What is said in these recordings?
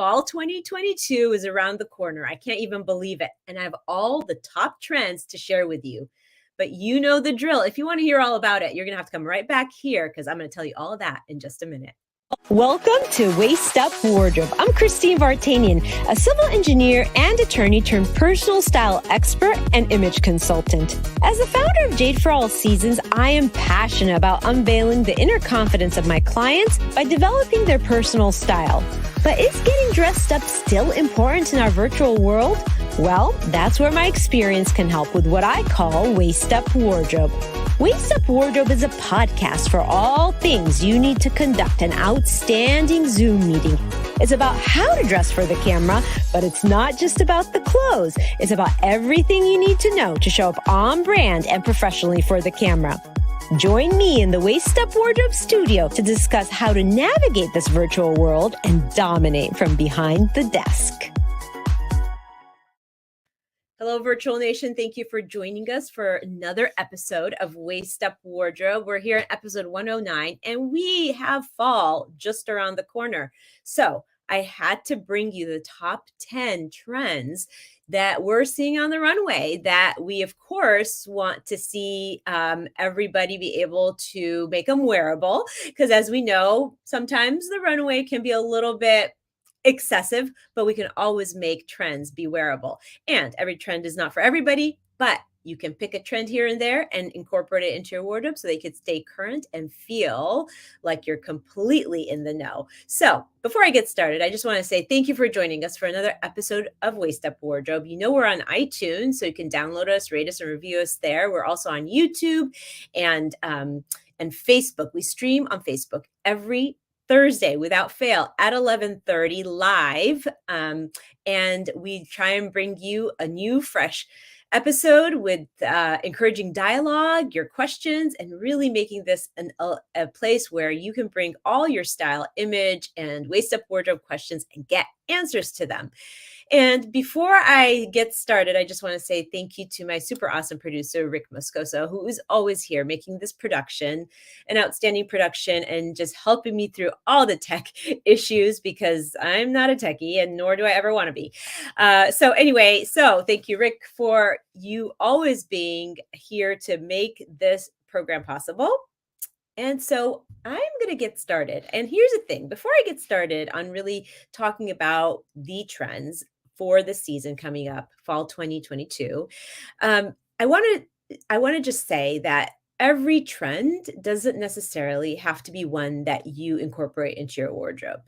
Fall 2022 is around the corner. I can't even believe it. And I have all the top trends to share with you. But you know the drill. If you want to hear all about it, you're going to have to come right back here because I'm going to tell you all of that in just a minute. Welcome to Waist Up Wardrobe. I'm Christine Vartanian, a civil engineer and attorney turned personal style expert and image consultant. As the founder of Jade for All Seasons, I am passionate about unveiling the inner confidence of my clients by developing their personal style. But is getting dressed up still important in our virtual world? Well, that's where my experience can help with what I call Waist Up Wardrobe. Waist Up Wardrobe is a podcast for all things you need to conduct an outstanding Zoom meeting. It's about how to dress for the camera, but it's not just about the clothes. It's about everything you need to know to show up on brand and professionally for the camera. Join me in the Waist Up Wardrobe studio to discuss how to navigate this virtual world and dominate from behind the desk. Hello, Virtual Nation. Thank you for joining us for another episode of Waist Up Wardrobe. We're here in episode 109, and we have fall just around the corner. So I had to bring you the top 10 trends that we're seeing on the runway that we, of course, want to see everybody be able to make them wearable. Because as we know, sometimes the runway can be a little bit excessive, but we can always make trends be wearable. And every trend is not for everybody, but you can pick a trend here and there and incorporate it into your wardrobe so they could stay current and feel like you're completely in the know. So before I get started, I just want to say thank you for joining us for another episode of Waist Up Wardrobe. You know, we're on iTunes, so you can download us, rate us, and review us there. We're also on YouTube and Facebook. We stream on Facebook every Thursday without fail at 11:30 live. And we try and bring you a new, fresh episode with encouraging dialogue, your questions, and really making this a place where you can bring all your style, image, and Waist Up Wardrobe questions and get answers to them. And before I get started, I just want to say thank you to my super awesome producer, Rick Moscoso, who is always here making this production an outstanding production and just helping me through all the tech issues because I'm not a techie and nor do I ever want to be. So thank you, Rick, for you always being here to make this program possible. And so I'm going to get started. And here's the thing, before I get started on really talking about the trends for the season coming up, fall 2022, I want to just say that every trend doesn't necessarily have to be one that you incorporate into your wardrobe.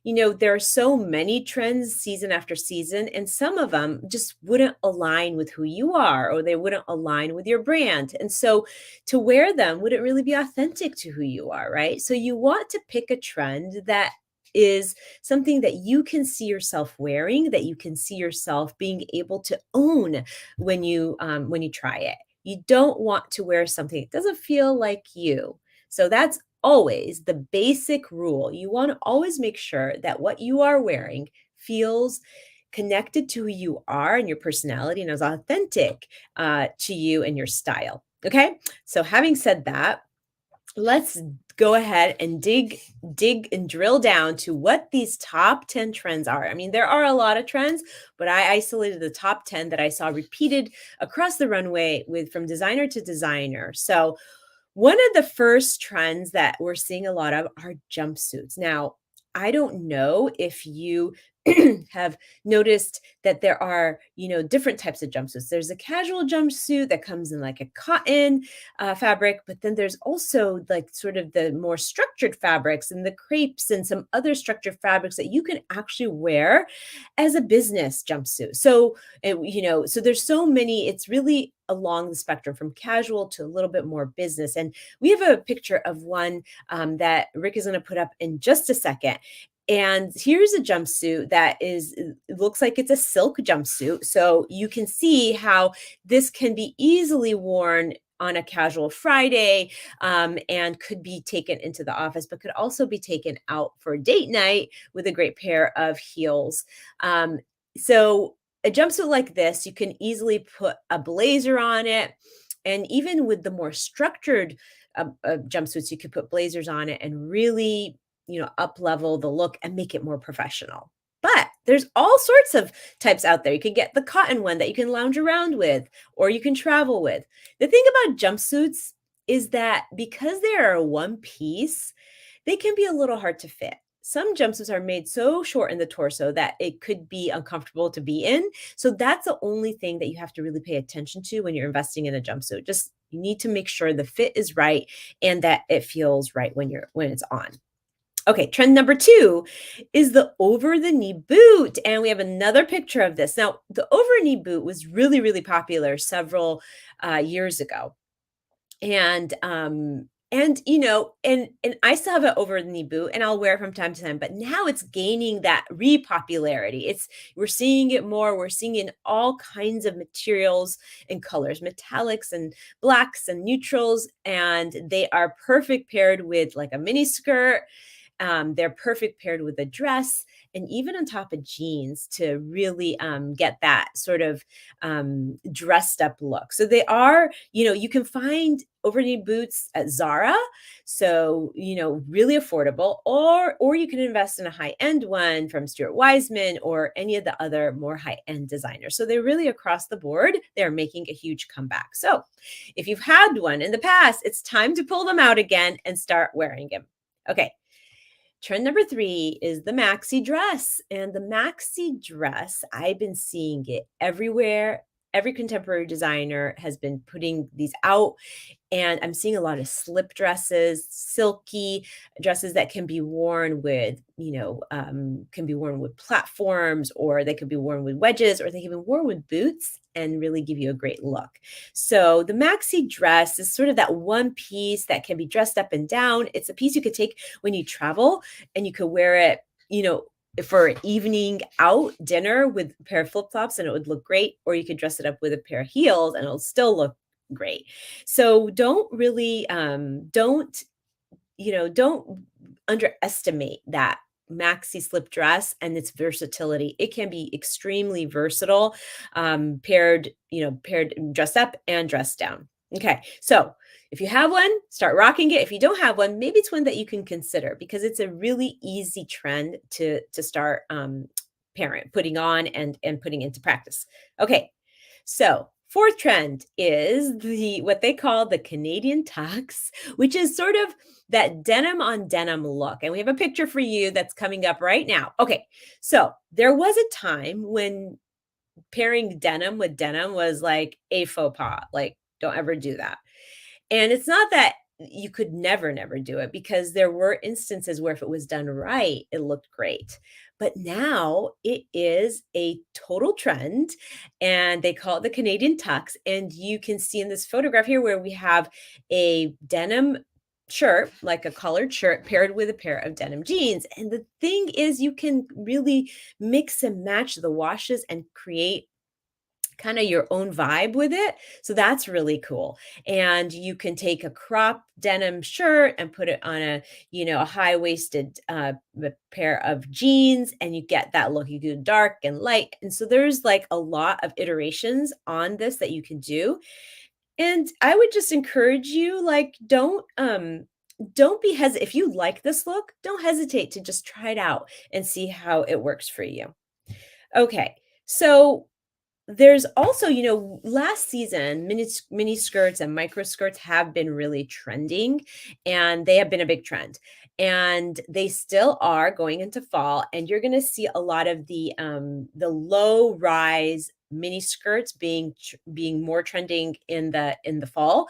You know, there are so many trends season after season, and some of them just wouldn't align with who you are, or they wouldn't align with your brand. And so to wear them wouldn't really be authentic to who you are, right? So you want to pick a trend that is something that you can see yourself wearing, that you can see yourself being able to own when you try it. You don't want to wear something that doesn't feel like you. So that's always the basic rule. You want to always make sure that what you are wearing feels connected to who you are and your personality and is authentic to you and your style. Okay. So having said that, let's go ahead and dig and drill down to what these top 10 trends are. I mean, there are a lot of trends, but I isolated the top 10 that I saw repeated across the runway from designer to designer. So one of the first trends that we're seeing a lot of are jumpsuits. Now, I don't know if you have noticed that there are, different types of jumpsuits. There's a casual jumpsuit that comes in like a cotton fabric, but then there's also like sort of the more structured fabrics and the crepes and some other structured fabrics that you can actually wear as a business jumpsuit. So, so there's so many, it's really along the spectrum from casual to a little bit more business. And we have a picture of one that Rick is going to put up in just a second. And here's a jumpsuit that it looks like it's a silk jumpsuit. So you can see how this can be easily worn on a casual Friday and could be taken into the office, but could also be taken out for a date night with a great pair of heels. So a jumpsuit like this, you can easily put a blazer on it. And even with the more structured jumpsuits, you could put blazers on it and really up level the look and make it more professional. But There's all sorts of types out there. You could get the cotton one that you can lounge around with, or you can travel with. The thing about jumpsuits is that because they are one piece, they can be a little hard to fit. Some jumpsuits are made so short in the torso that it could be uncomfortable to be in. So that's the only thing that you have to really pay attention to when you're investing in a jumpsuit. Just you need to make sure the fit is right and that it feels right when it's on. Okay, trend number 2 is the over the knee boot. And we have another picture of this. Now, the over knee boot was really, really popular several years ago. And I still have an over the knee boot and I'll wear it from time to time, but now it's gaining that repopularity. We're seeing it more. We're seeing it in all kinds of materials and colors, metallics and blacks and neutrals, and they are perfect paired with like a mini skirt. They're perfect paired with a dress and even on top of jeans to really get that sort of dressed up look. So they are, you can find over-knee boots at Zara, so really affordable, or you can invest in a high-end one from Stuart Weitzman or any of the other more high-end designers. So they're really across the board. They're making a huge comeback. So if you've had one in the past, it's time to pull them out again and start wearing them. Okay. Trend number 3 is the maxi dress. And the maxi dress, I've been seeing it everywhere. Every contemporary designer has been putting these out. And I'm seeing a lot of slip dresses, silky dresses that can be worn with, can be worn with platforms, or they could be worn with wedges, or they can be worn with boots and really give you a great look. So the maxi dress is sort of that one piece that can be dressed up and down. It's a piece you could take when you travel and you could wear it, for an evening out dinner with a pair of flip-flops and it would look great, or you could dress it up with a pair of heels and it'll still look great. So don't really don't underestimate that maxi slip dress and its versatility. It can be extremely versatile, paired dressed up and dressed down. Okay, so if you have one, start rocking it. If you don't have one, maybe it's one that you can consider because it's a really easy trend to start putting on and putting into practice. Okay, so 4th trend is what they call the Canadian tux, which is sort of that denim on denim look. And we have a picture for you that's coming up right now. Okay, so there was a time when pairing denim with denim was like a faux pas. Like, don't ever do that. And it's not that you could never do it because there were instances where if it was done right, it looked great. But now it is a total trend and they call it the Canadian tux. And you can see in this photograph here where we have a denim shirt, like a collared shirt paired with a pair of denim jeans. And the thing is you can really mix and match the washes and create kind of your own vibe with it. So that's really cool. And you can take a crop denim shirt and put it on a high-waisted pair of jeans and you get that look. You do dark and light. And so there's like a lot of iterations on this that you can do. And I would just encourage you, like, don't be hesitant. If you like this look, don't hesitate to just try it out and see how it works for you. Okay. So there's also, last season, mini skirts and micro skirts have been really trending and they have been a big trend and they still are going into fall. And you're going to see a lot of the low rise mini skirts being more trending in the fall.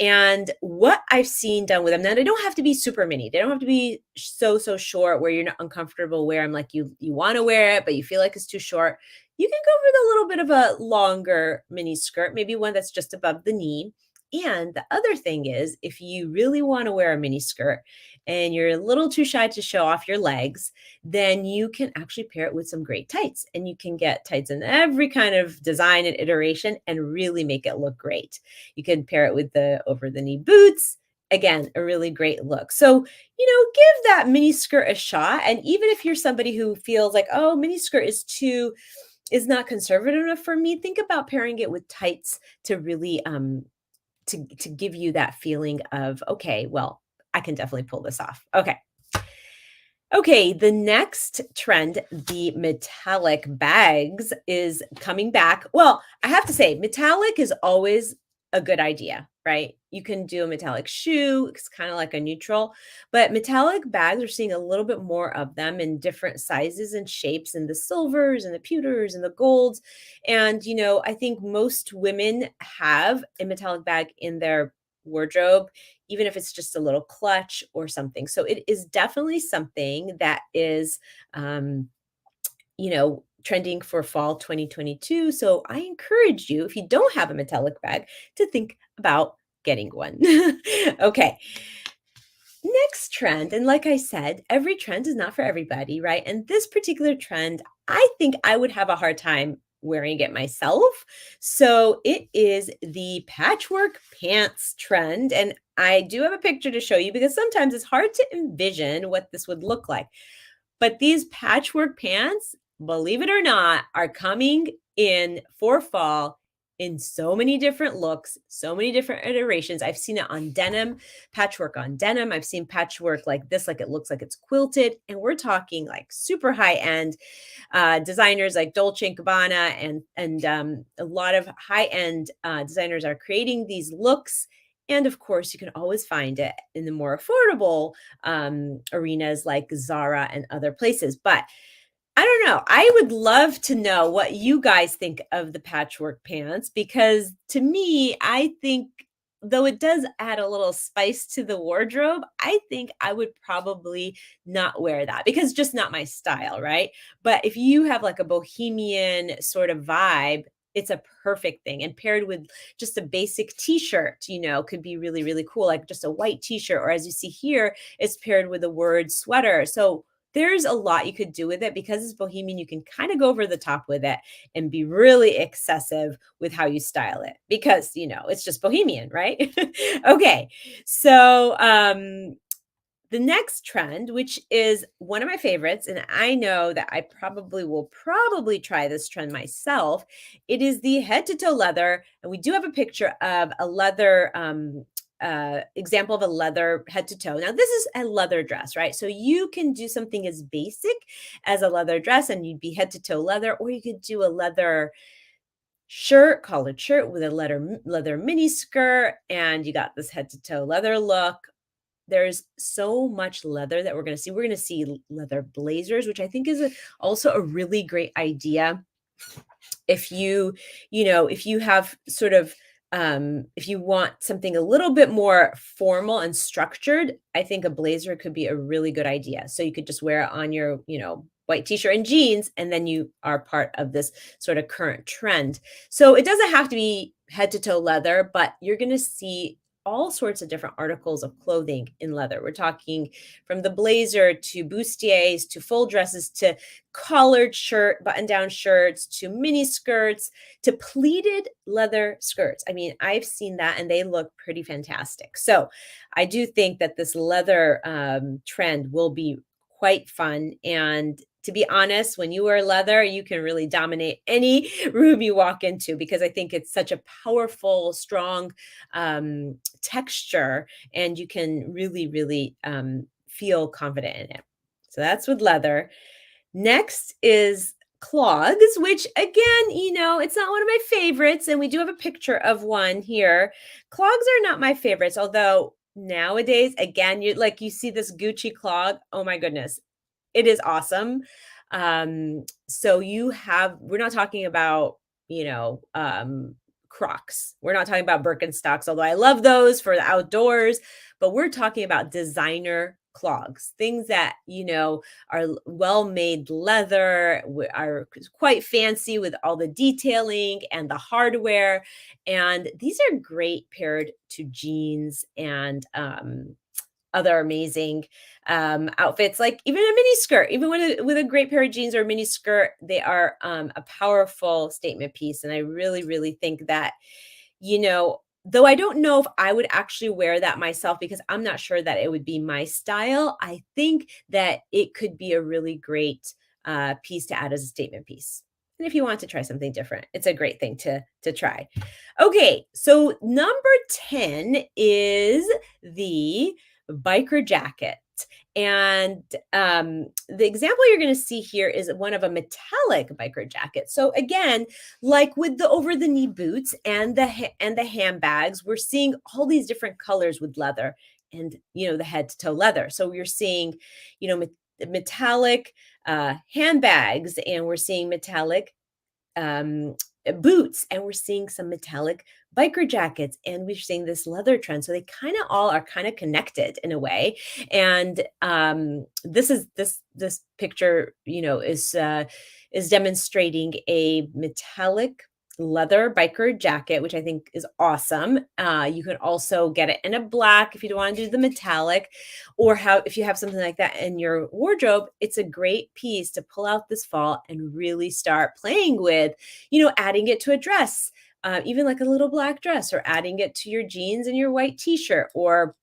And what I've seen done with them, now they don't have to be super mini. They don't have to be so short where you're not uncomfortable wear them. Like you want to wear it, but you feel like it's too short. You can go with a little bit of a longer mini skirt, maybe one that's just above the knee. And the other thing is, if you really want to wear a mini skirt and you're a little too shy to show off your legs, then you can actually pair it with some great tights. And you can get tights in every kind of design and iteration and really make it look great. You can pair it with the over the knee boots. Again, a really great look. So, give that mini skirt a shot. And even if you're somebody who feels like, oh, mini skirt is not conservative enough for me, think about pairing it with tights to really to give you that feeling of, okay, well, I can definitely pull this off. Okay. Okay, the next trend, the metallic bags, is coming back. Well, I have to say, metallic is always a good idea, right? You can do a metallic shoe, it's kind of like a neutral, but metallic bags, we're seeing a little bit more of them in different sizes and shapes, and the silvers and the pewters and the golds. And, I think most women have a metallic bag in their wardrobe, even if it's just a little clutch or something. So it is definitely something that is, trending for fall 2022. So I encourage you, if you don't have a metallic bag, to think about getting one. Okay. Next trend, and like I said, every trend is not for everybody, right? And this particular trend, I think I would have a hard time wearing it myself. So it is the patchwork pants trend. And I do have a picture to show you because sometimes it's hard to envision what this would look like. But these patchwork pants, believe it or not, are coming in for fall in so many different looks, so many different iterations. I've seen it on denim, patchwork on denim. I've seen patchwork like this, like it looks like it's quilted. And we're talking like super high end designers like Dolce & Gabbana and a lot of high end designers are creating these looks. And of course, you can always find it in the more affordable arenas like Zara and other places. But I don't know. I would love to know what you guys think of the patchwork pants, because to me, I think though it does add a little spice to the wardrobe, I think I would probably not wear that because just not my style, right? But if you have like a bohemian sort of vibe, it's a perfect thing. And paired with just a basic t-shirt, could be really, really cool. Like just a white t-shirt, or as you see here, it's paired with the word sweater. So there's a lot you could do with it because it's bohemian. You can kind of go over the top with it and be really excessive with how you style it because, it's just bohemian, right? Okay. So, the next trend, which is one of my favorites, and I know that I will try this trend myself. It is the head to toe leather. And we do have a picture of a leather, example of a leather head to toe. Now, this is a leather dress, right? So you can do something as basic as a leather dress and you'd be head to toe leather, or you could do a leather shirt, collared shirt with a leather mini skirt, and you got this head to toe leather look. There's so much leather that we're going to see. We're going to see leather blazers, which I think is also a really great idea. If if you have sort of, if you want something a little bit more formal and structured, I think a blazer could be a really good idea. So you could just wear it on your, white t-shirt and jeans, and then you are part of this sort of current trend. So it doesn't have to be head to toe leather, but you're going to see all sorts of different articles of clothing in leather. We're talking from the blazer to bustiers to full dresses to collared shirt, button-down shirts to mini skirts to pleated leather skirts. I mean, I've seen that and they look pretty fantastic. So I do think that this leather trend will be quite fun. And to be honest, when you wear leather, you can really dominate any room you walk into because I think it's such a powerful, strong texture, and you can really, really feel confident in it. So that's with leather. Next is clogs, which again, it's not one of my favorites, and we do have a picture of one here. Clogs are not my favorites, although nowadays, again, you see this Gucci clog. Oh my goodness. It is awesome. So we're not talking about, Crocs. We're not talking about Birkenstocks, although I love those for the outdoors, but we're talking about designer clogs, things that, are well-made leather, are quite fancy with all the detailing and the hardware. And these are great paired to jeans and, other amazing outfits, like even a mini skirt, even with a great pair of jeans or a mini skirt, they are a powerful statement piece. And I really, really think that, though I don't know if I would actually wear that myself because I'm not sure that it would be my style, I think that it could be a really great piece to add as a statement piece. And if you want to try something different, it's a great thing to try. Okay, so number 10 is the biker jacket. And the example you're going to see here is one of a metallic biker jacket. So again, like with the over the knee boots and the handbags, we're seeing all these different colors with leather and, the head to toe leather. So you're seeing, metallic handbags, and we're seeing metallic boots, and we're seeing some metallic biker jackets, and we're seeing this leather trend. So they kind of all are kind of connected in a way. And this picture, is demonstrating a metallic leather biker jacket, which I think is awesome. You can also get it in a black if you don't want to do the metallic, or if you have something like that in your wardrobe. It's a great piece to pull out this fall and really start playing with, adding it to a dress, even like a little black dress, or adding it to your jeans and your white t-shirt, or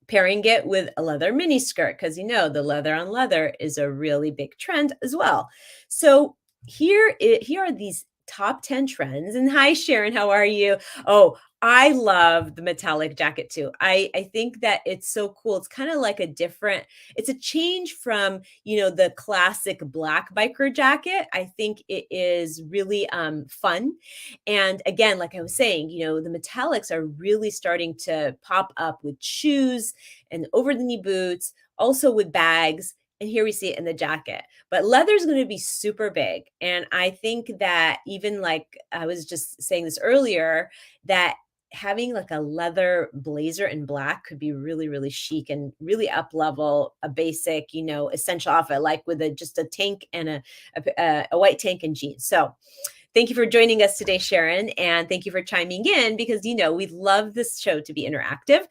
pairing it with a leather mini skirt, because the leather on leather is a really big trend as well. So here are these top 10 trends. And hi, Sharon, how are you? Oh, I love the metallic jacket too. I think that it's so cool. It's kind of like it's a change from, the classic black biker jacket. I think it is really fun. And again, like I was saying, the metallics are really starting to pop up with shoes and over the knee boots, also with bags. And here we see it in the jacket. But leather is going to be super big. And I think that even like I was just saying this earlier, that having like a leather blazer in black could be really, really chic and really up level a basic, essential outfit, like with just a tank and a white tank and jeans. So thank you for joining us today, Sharon. And thank you for chiming in, because, we love this show to be interactive.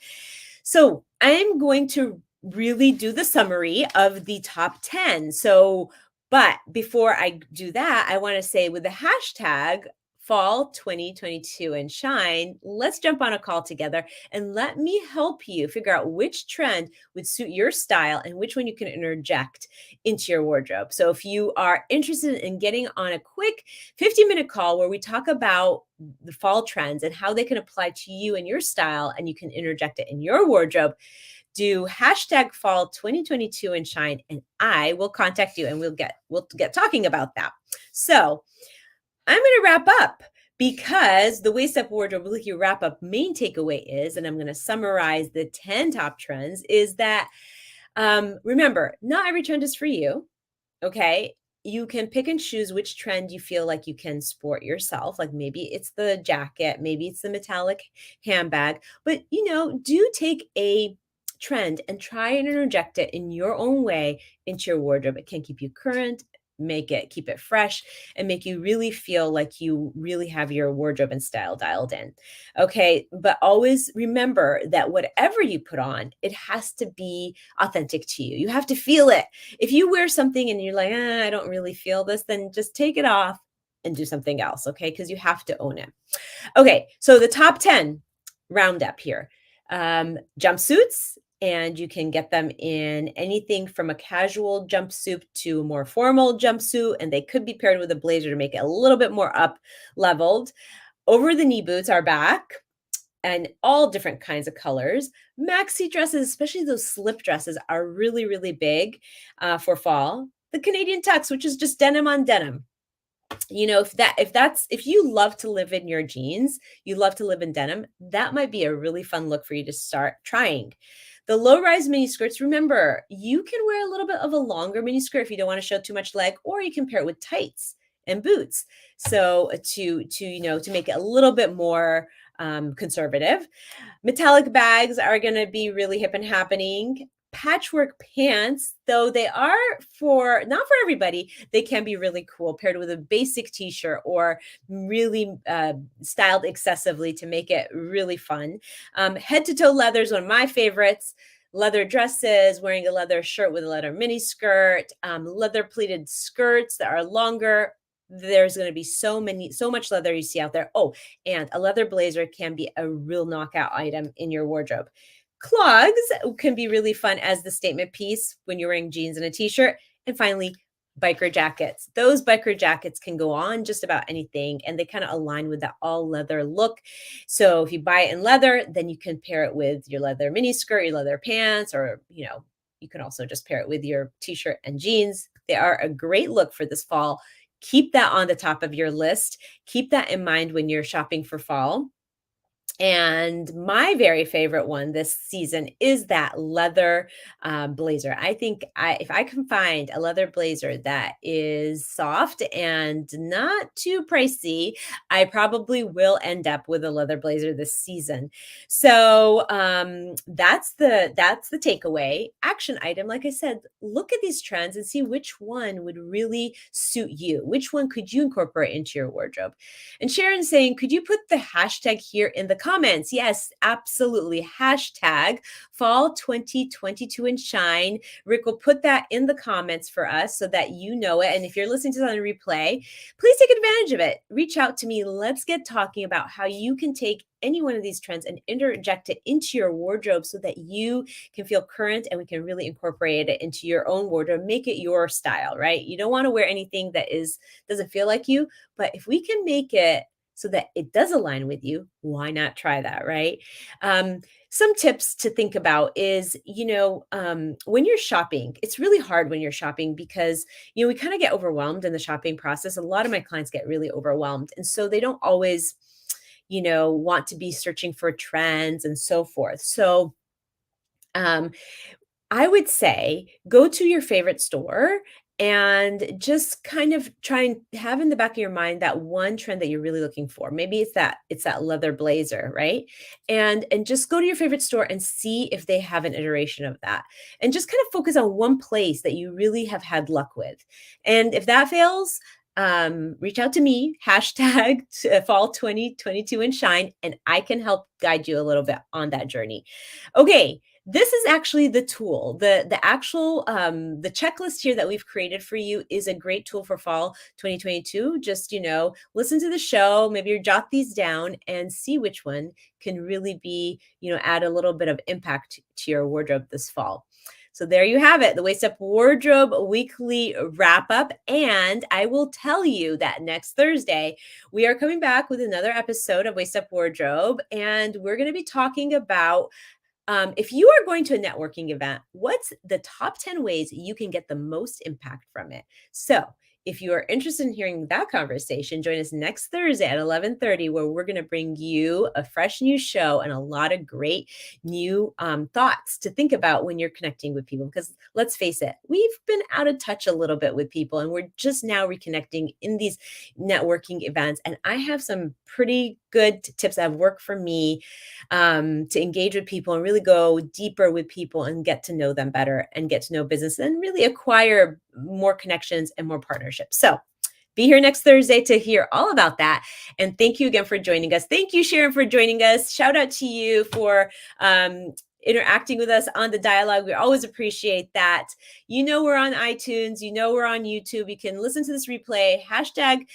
So I'm going to really do the summary of the top 10. But before I do that, I want to say, with the hashtag fall 2022 and shine, let's jump on a call together and let me help you figure out which trend would suit your style and which one you can interject into your wardrobe. So if you are interested in getting on a quick 15-minute call where we talk about the fall trends and how they can apply to you and your style, and you can interject it in your wardrobe, do hashtag fall 2022 and shine, and I will contact you and we'll get talking about that. So I'm going to wrap up, because the Waist Up Wardrobe Wiki wrap up main takeaway is, and I'm going to summarize the 10 top trends, is that remember, not every trend is for you. Okay. You can pick and choose which trend you feel like you can sport yourself. Like maybe it's the jacket, maybe it's the metallic handbag, but do take a trend and try and interject it in your own way into your wardrobe. It can keep you current, keep it fresh, and make you really feel like you really have your wardrobe and style dialed in. Okay. But always remember that whatever you put on, it has to be authentic to you. You have to feel it. If you wear something and you're like, I don't really feel this, then just take it off and do something else. Okay. Because you have to own it. Okay. So the top 10 roundup here. Jumpsuits. And you can get them in anything from a casual jumpsuit to a more formal jumpsuit. And they could be paired with a blazer to make it a little bit more up leveled. Over the knee boots are back, and all different kinds of colors. Maxi dresses, especially those slip dresses, are really, really big for fall. The Canadian tux, which is just denim on denim. If you love to live in your jeans, you love to live in denim, that might be a really fun look for you to start trying. The low-rise mini skirts, remember, you can wear a little bit of a longer mini skirt if you don't want to show too much leg, or you can pair it with tights and boots. So to make it a little bit more conservative. Metallic bags are going to be really hip and happening. Patchwork pants, though they are not for everybody, they can be really cool paired with a basic t-shirt, or really styled excessively to make it really fun. Head to toe leather is one of my favorites. Leather dresses, wearing a leather shirt with a leather mini skirt, leather pleated skirts that are longer. There's going to be so much leather you see out there. Oh, and a leather blazer can be a real knockout item in your wardrobe. Clogs can be really fun as the statement piece when you're wearing jeans and a t-shirt. And finally, biker jackets. Those biker jackets can go on just about anything, and they kind of align with that all leather look. So if you buy it in leather, then you can pair it with your leather mini skirt, your leather pants, or, You can also just pair it with your t-shirt and jeans. They are a great look for this fall. Keep that on the top of your list. Keep that in mind when you're shopping for fall. And my very favorite one this season is that leather blazer. I think if I can find a leather blazer that is soft and not too pricey, I probably will end up with a leather blazer this season. So that's the takeaway. Action item, like I said, look at these trends and see which one would really suit you. Which one could you incorporate into your wardrobe? And Sharon's saying, could you put the hashtag here in the comments? Yes, absolutely. Hashtag fall 2022 and shine. Rick will put that in the comments for us so that you know it. And if you're listening to this on a replay, please take advantage of it. Reach out to me. Let's get talking about how you can take any one of these trends and interject it into your wardrobe so that you can feel current and we can really incorporate it into your own wardrobe, make it your style, right? You don't want to wear anything that doesn't feel like you, but if we can make it so that it does align with you, why not try that, right? Some tips to think about is, when you're shopping, it's really hard when you're shopping because, we kind of get overwhelmed in the shopping process. A lot of my clients get really overwhelmed. And so they don't always want to be searching for trends and so forth. So I would say go to your favorite store and just kind of try and have in the back of your mind that one trend that you're really looking for. Maybe it's that leather blazer, right? And just go to your favorite store and see if they have an iteration of that. And just kind of focus on one place that you really have had luck with. And if that fails, reach out to me, hashtag fall 2022 and shine, and I can help guide you a little bit on that journey. Okay. This is actually the tool, the actual, the checklist here that we've created for you is a great tool for fall 2022. Just, listen to the show, maybe you jot these down and see which one can really be, add a little bit of impact to your wardrobe this fall. So there you have it, the Waist Up Wardrobe weekly wrap up. And I will tell you that next Thursday, we are coming back with another episode of Waist Up Wardrobe. And we're going to be talking about if you are going to a networking event, what's the top 10 ways you can get the most impact from it? So if you are interested in hearing that conversation, join us next Thursday at 11:30, where we're going to bring you a fresh new show and a lot of great new thoughts to think about when you're connecting with people. Because let's face it, we've been out of touch a little bit with people, and we're just now reconnecting in these networking events. And I have some pretty good tips that have worked for me to engage with people and really go deeper with people and get to know them better and get to know business and really acquire more connections and more partnerships. So be here next Thursday to hear all about that. And thank you again for joining us. Thank you, Sharon, for joining us. Shout out to you for interacting with us on the dialogue. We always appreciate that. We're on iTunes. We're on YouTube. You can listen to this replay. Hashtag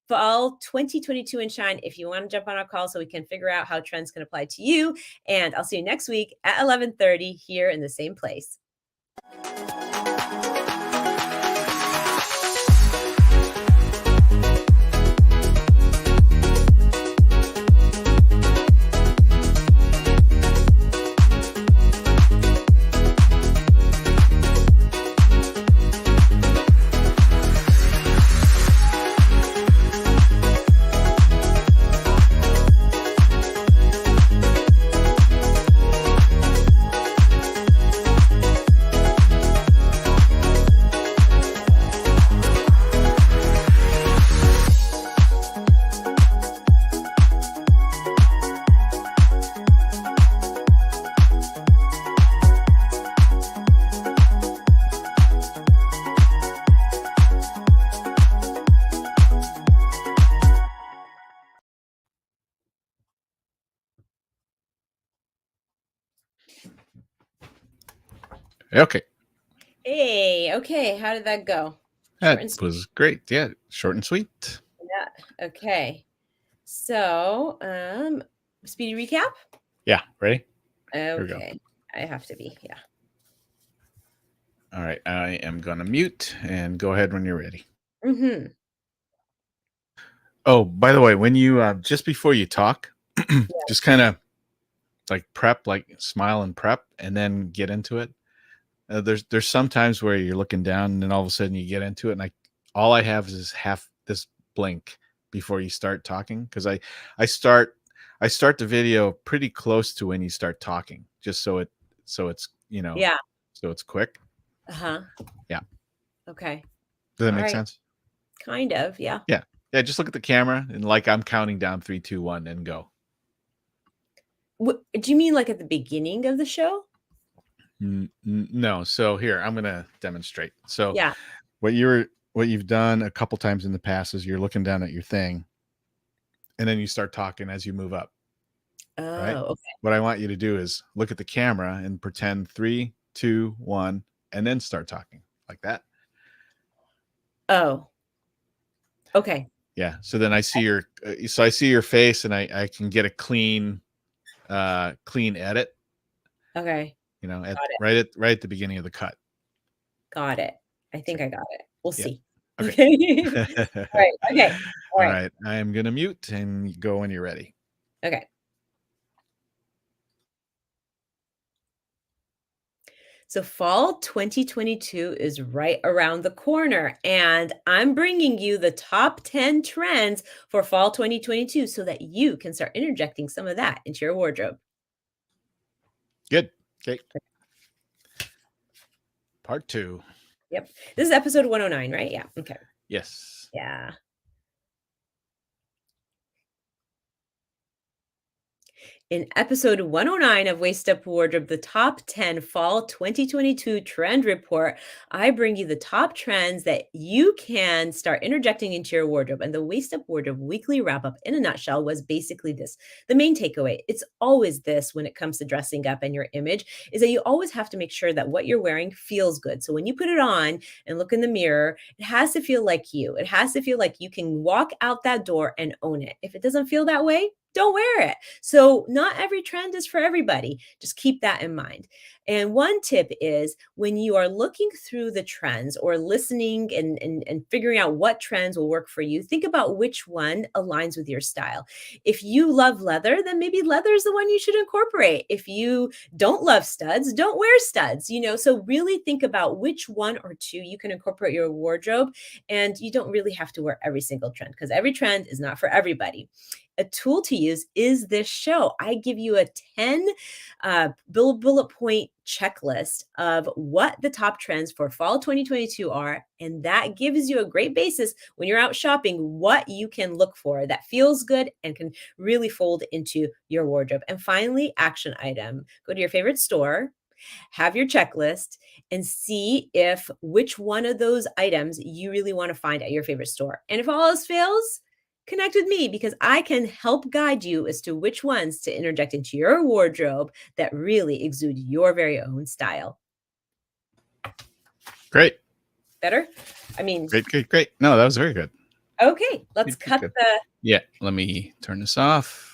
fall 2022 and shine if you want to jump on our call so we can figure out how trends can apply to you. And I'll see you next week at 11:30 here in the same place. Okay. Hey, okay. How did that go? That was great. Yeah. Short and sweet. Yeah. Okay. So, speedy recap? Yeah. Ready? Okay. I have to be. Yeah. All right. I am going to mute and go ahead when you're ready. Mm-hmm. Oh, by the way, when you, just before you talk, just kind of like prep, like smile and prep, and then get into it. there's some times where you're looking down and then all of a sudden you get into it, and all I have is half this blink before you start talking, because I start the video pretty close to when you start talking, just so it's so it's quick. Yeah. Okay. Does that make sense? Kind of. Yeah. Yeah. Just look at the camera and like I'm counting down 3, 2, 1 and go. Do you mean like at the beginning of the show? No. So here, I'm going to demonstrate. So yeah, what you've done a couple times in the past is you're looking down at your thing and then you start talking as you move up. Oh, right? Okay. What I want you to do is look at the camera and pretend 3, 2, 1, and then start talking like that. Oh, okay. Yeah. So then I see your face, and I can get a clean edit. Okay. Right at the beginning of the cut. Got it. I think I got it. We'll see. Okay. All right. Okay. All right. I am going to mute and go when you're ready. Okay. So fall 2022 is right around the corner, and I'm bringing you the top 10 trends for fall 2022 so that you can start interjecting some of that into your wardrobe. Good. Okay. Part 2. Yep. This is episode 109, right? Yeah. Okay. Yes. Yeah. In episode 109 of Waist Up Wardrobe, the top 10 fall 2022 trend report, I bring you the top trends that you can start interjecting into your wardrobe. And the Waist Up Wardrobe weekly wrap up in a nutshell was basically this. The main takeaway, it's always this when it comes to dressing up and your image, is that you always have to make sure that what you're wearing feels good. So when you put it on and look in the mirror, it has to feel like you. It has to feel like you can walk out that door and own it. If it doesn't feel that way, don't wear it. So not every trend is for everybody. Just keep that in mind. And one tip is when you are looking through the trends or listening and figuring out what trends will work for you, think about which one aligns with your style. If you love leather, then maybe leather is the one you should incorporate. If you don't love studs, don't wear studs, So really think about which one or two you can incorporate your wardrobe, and you don't really have to wear every single trend because every trend is not for everybody. A tool to use is this show. I give you a 10 bullet point checklist of what the top trends for fall 2022 are. And that gives you a great basis when you're out shopping, what you can look for that feels good and can really fold into your wardrobe. And finally, action item. Go to your favorite store, have your checklist, and see if which one of those items you really want to find at your favorite store. And if all else fails, connect with me because I can help guide you as to which ones to interject into your wardrobe that really exude your very own style. Great. Better? I mean, great. No, that was very good. Okay, let's cut the... Yeah, let me turn this off.